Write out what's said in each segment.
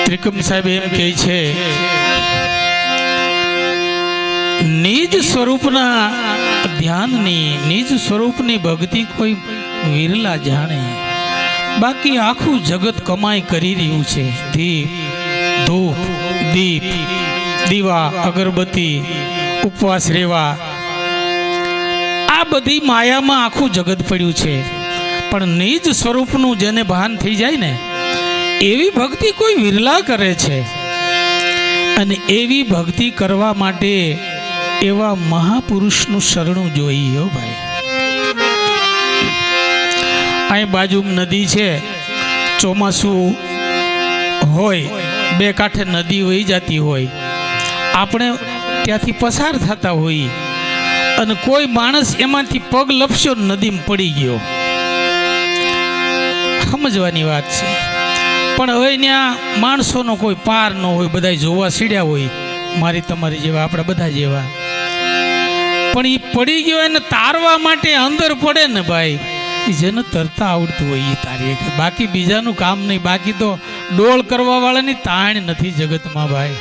ત્રિકમ સાહેબ એમ કહે છે, નિજ સ્વરૂપના ધ્યાનની, નિજ સ્વરૂપની ભક્તિ કોઈ વિરલા જાણે, બાકી આખું જગત કમાઈ કરી રહ્યું છે. દીપ, ધૂપ, દીપ, દીવા, અગરબત્તી, ઉપવાસ રહેવા, આ બધી માયામાં આખું જગત પડ્યું છે. પણ નિજ સ્વરૂપનું જેને ભાન થઈ જાય ને, એવી ભક્તિ કોઈ વિરલા કરે છે. અને એવી ભક્તિ કરવા માટે એવા મહાપુરુષનું શરણું જોઈએ. હો ભાઈ, અહીં બાજુમાં નદી છે, ચોમાસું હોય, બે કાંઠે નદી વહી જતી હોય, આપણે ત્યાંથી પસાર થતા હોઈએ અને કોઈ માણસ એમાંથી પગ લપસ્યો, નદીમાં પડી ગયો. સમજવાની વાત છે. પણ હવે ત્યાં માણસોનો કોઈ પાર ન હોય, બધા જોવા સીડ્યા હોય, મારી તમારી જેવા, આપણા બધા જેવા. પણ એ પડી ગયો એને તારવા માટે અંદર પડે ને ભાઈ, જેને તરતા આવડતું હોય એ તારીએ, કે બાકી બીજાનું કામ નહીં. બાકી તો ડોળ કરવા વાળાની તાણ નથી જગતમાં ભાઈ.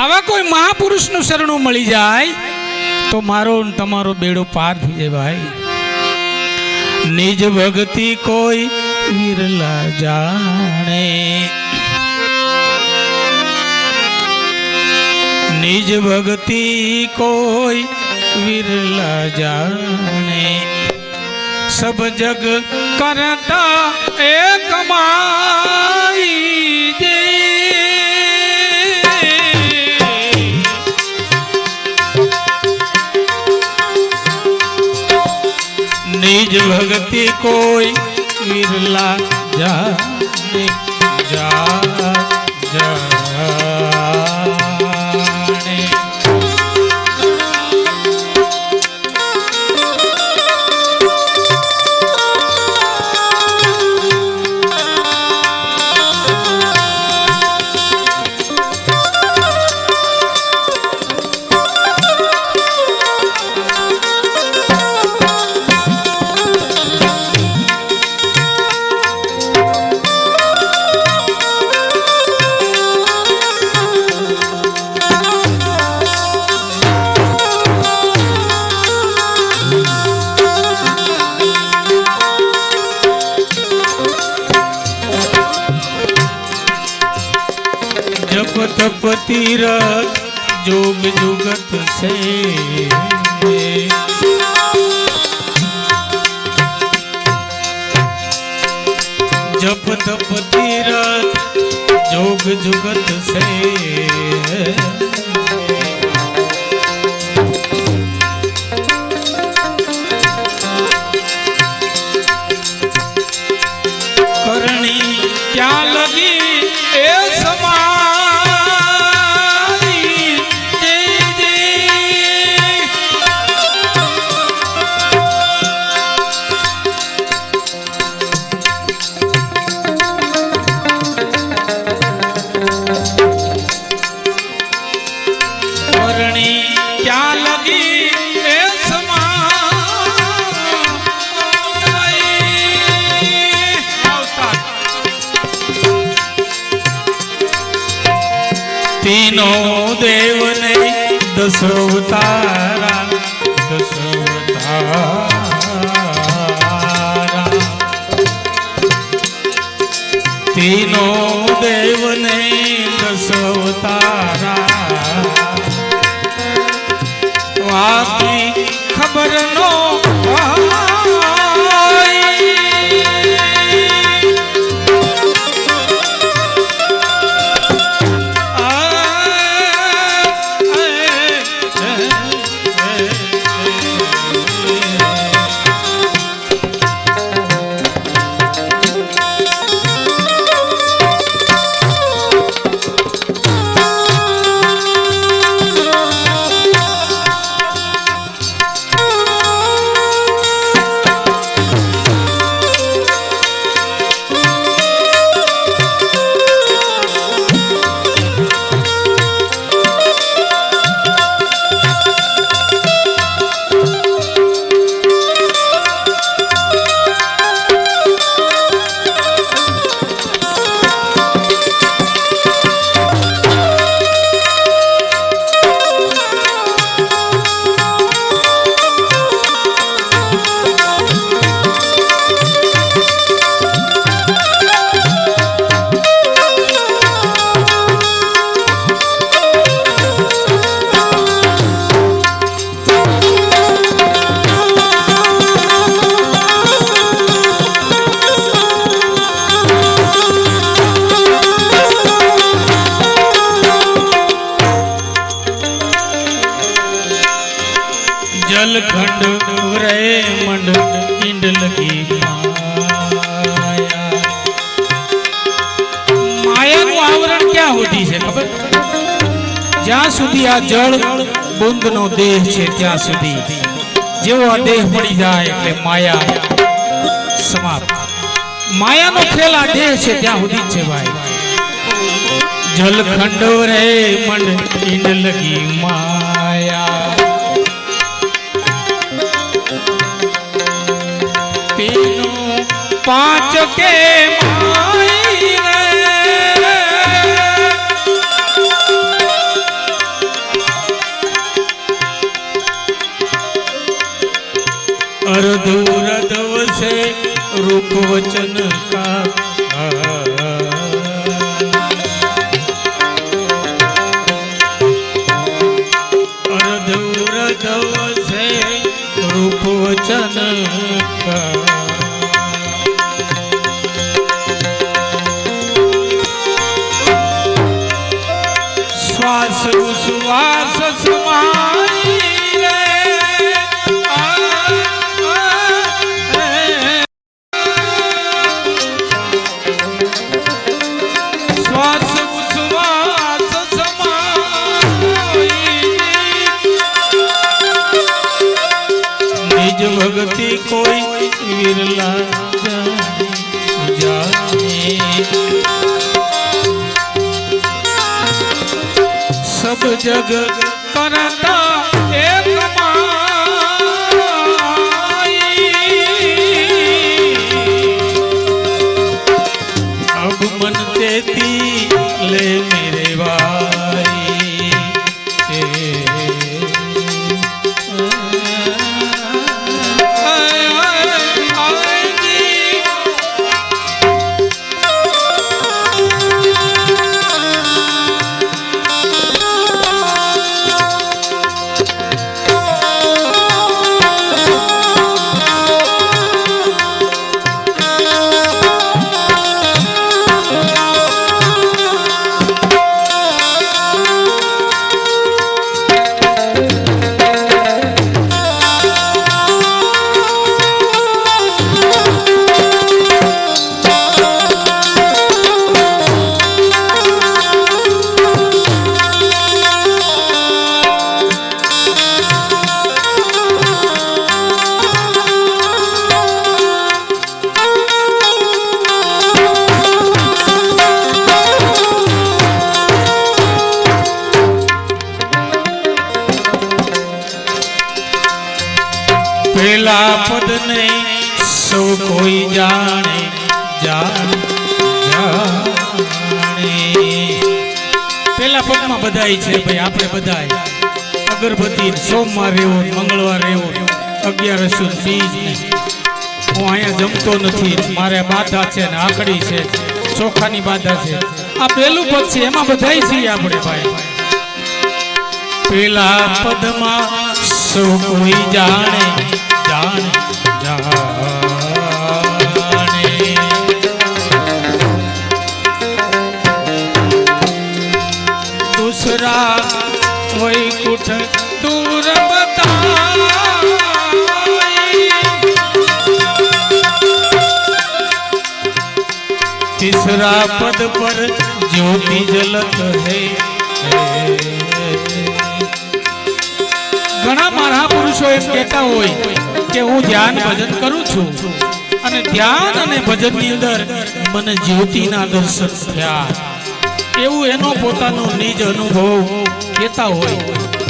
આવા કોઈ મહાપુરુષનું શરણું મળી જાય તો મારો તમારો બેડો પાર થઈ જાય ભાઈ. નિજ ભક્તિ કોઈ વિરલા જાણે, નિજ ભક્તિ કોઈ વિરલા જાણે, સબ જગ કરતા એક માઈ દે. નિજ ભક્તિ કોઈ વિરલા જાણે, જાણે. जप तप तीरथ जोग जुगत से, जप तप तीरथ जोग जुगत से, करनी क्या लगी ए समा. तीनों देव ने दस अवतारा, दस अवतारा, तीनों देव ने दस अवतारा, वाकी खबर नो ક્યાં સુધી છે ખબર? જ્યાં સુધી આ જળ બુંદનો દેહ છે ત્યાં સુધી. જેવો આ દેહ પડી જાય એટલે માયા સમાપ્ત. માયાનો ખેલ આ દેહ છે ત્યાં સુધી છે ભાઈ. જલખંડો રે મંડ ઈન લગી માયા, तीनों पांच के माई रे, अर्धूरधव से रूप वचन का, अर्धूरधव से रूप वचन का, श्वास उश्वास समाई रे, श्वास उश्वास समाई, निज भक्ति कोई विरला जाने, सब जग करता एक माई, अब मन देती ले मेरे भाई, पेला पद नहीं सौ कोई जाने जाने जाने, पेला पद में बधाई छे भाई आपणे बधाई अगरबत्ती सोमवार रेवो मंगळवार रेवो 11 बीज ने हूँ अहींया जमतो नथी मारे बाधा छे ने आकड़ी छे ચોખાની બાધા છે આ પહેલું પદ છે એમાં બધાઈ છીએ આપણે ભાઈ પેલા પદમાં સૌ કોઈ જાણે જાણે જાણે दूसरा वैकुंठ दूर बताई तीसरा पद पर ज्योति जलत है घणा महापुरुषो एम कहता होय के हूँ ध्यान भजन करूं छूं अने ध्यान अने भजन नी अंदर मने ज्योति ना दर्शन थया एवं एनो पोतानो निज अनुभव कहता होय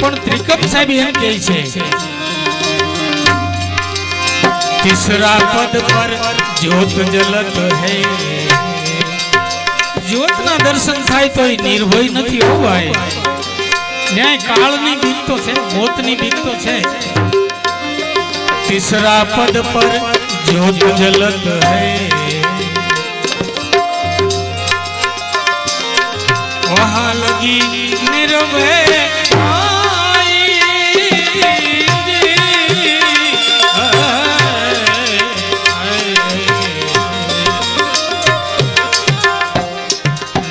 पण त्रिकम साहेब एम कहे छे तीसरा पद पर ज्योत जलत है ज्योत ना दर्शन थाय तो निर्भय नहीं हो भाई न्याय काल नी बीक तो छे मौत नी बीक तो छे तीसरा पद पर ज्योत जलत है वहां लगी निर्भय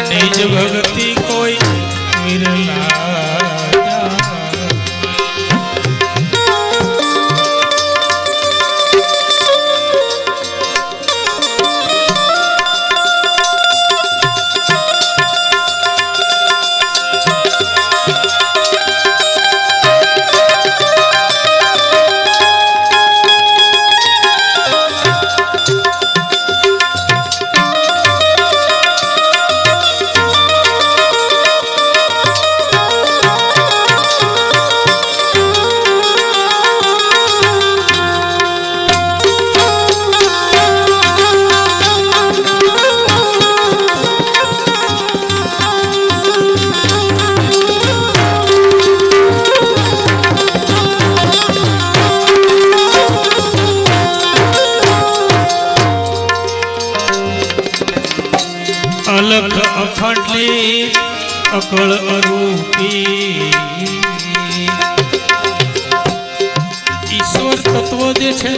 निज भक्ति कोई विरला अलख अखंडली अकल अरूपी ईश्वर तत्व जे छे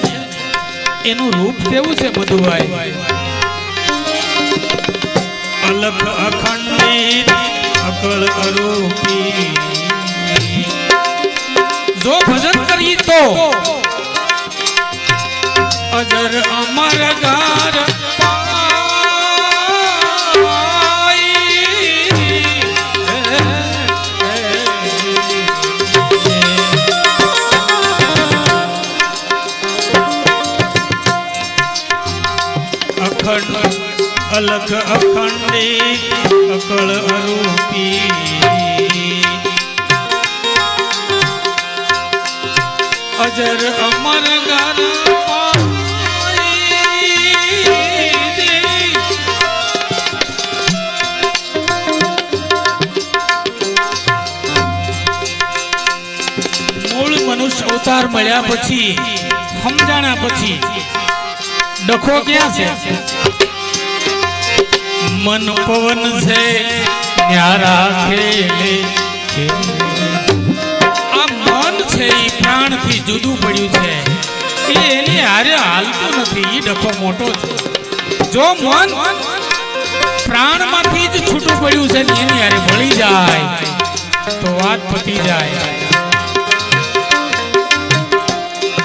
एनु रूप केवुं छे मधुभाई अलख अखंडली अकल अरूपी जो भजन करी तो अजर अमर गार अलख अखंडे अकल अरूपी अजर अमर गार मूल मनुष्य अवतार मळ्या पछी समजाणा पछी डखो क्या छे मन पवन से न्यारा खेले आ मन छे ई प्राण थी जुदू पड्યું છે એની હારે હાલતું નથી ઈ ડખો મોટો છે જો મન પ્રાણ માંથી જ છૂટું પડ્યું છે ને એની હારે ભળી જાય તો વાત પતી જાય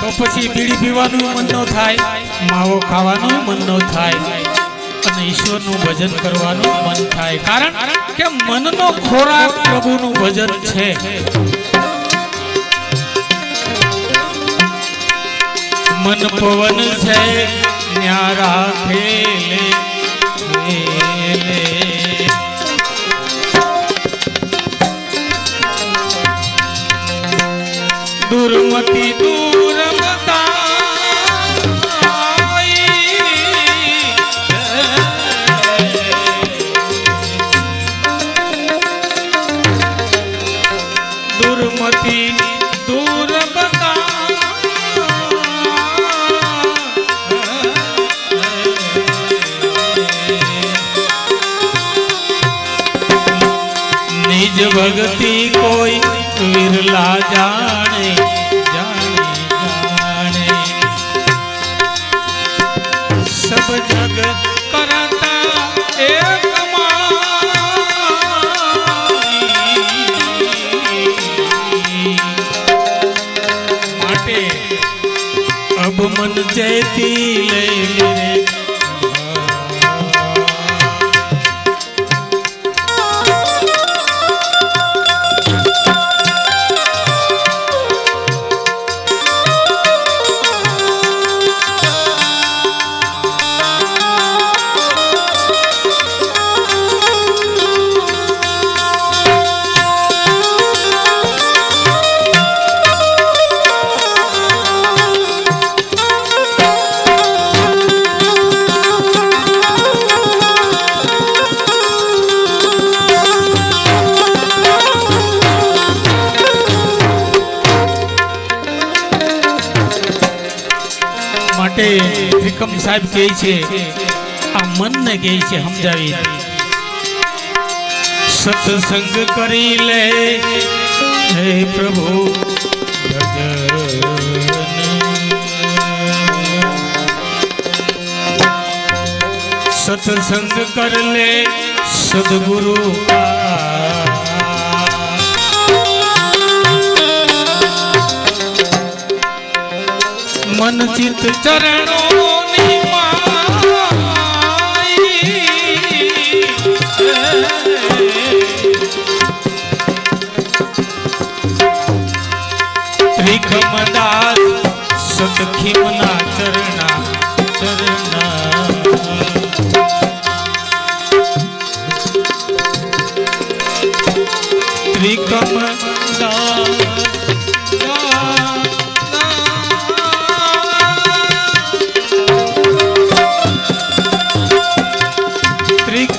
તો પછી બીડી પીવાનું મન ન થાય માવો ખાવાનું મન ન થાય અને ઈશ્વરનું ભજન કરવાનું મન થાય કારણ કે મનનો ખોરાક પ્રભુનું ભજન છે મન પવન છે ન્યારા ખેલે દુર્મતિ દૂરમતા दूर बता निज भक्ति कोई विरला जाने जाने जाने सब जग करता एक अब मन जैती ले मेरे વિક્રમ સાહેબ કહે છે આ મનને કહે છે સમજાવી સત્સંગ કરી લે હે પ્રભુ સત્સંગ કર લે સદગુરુ मन चित चरणों त्रिकमदास सतखिमना चरणा चरणा त्रिकमदास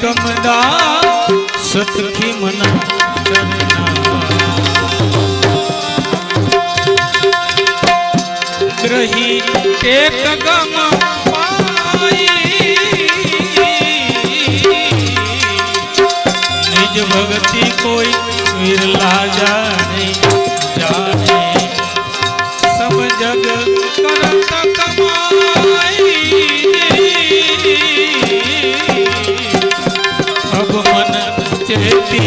कमदा सतखी मना चरना ग्रही एक गम पाई भक्ति कोई विरला जाने जाने सब जग करत कमाई अब मन चेती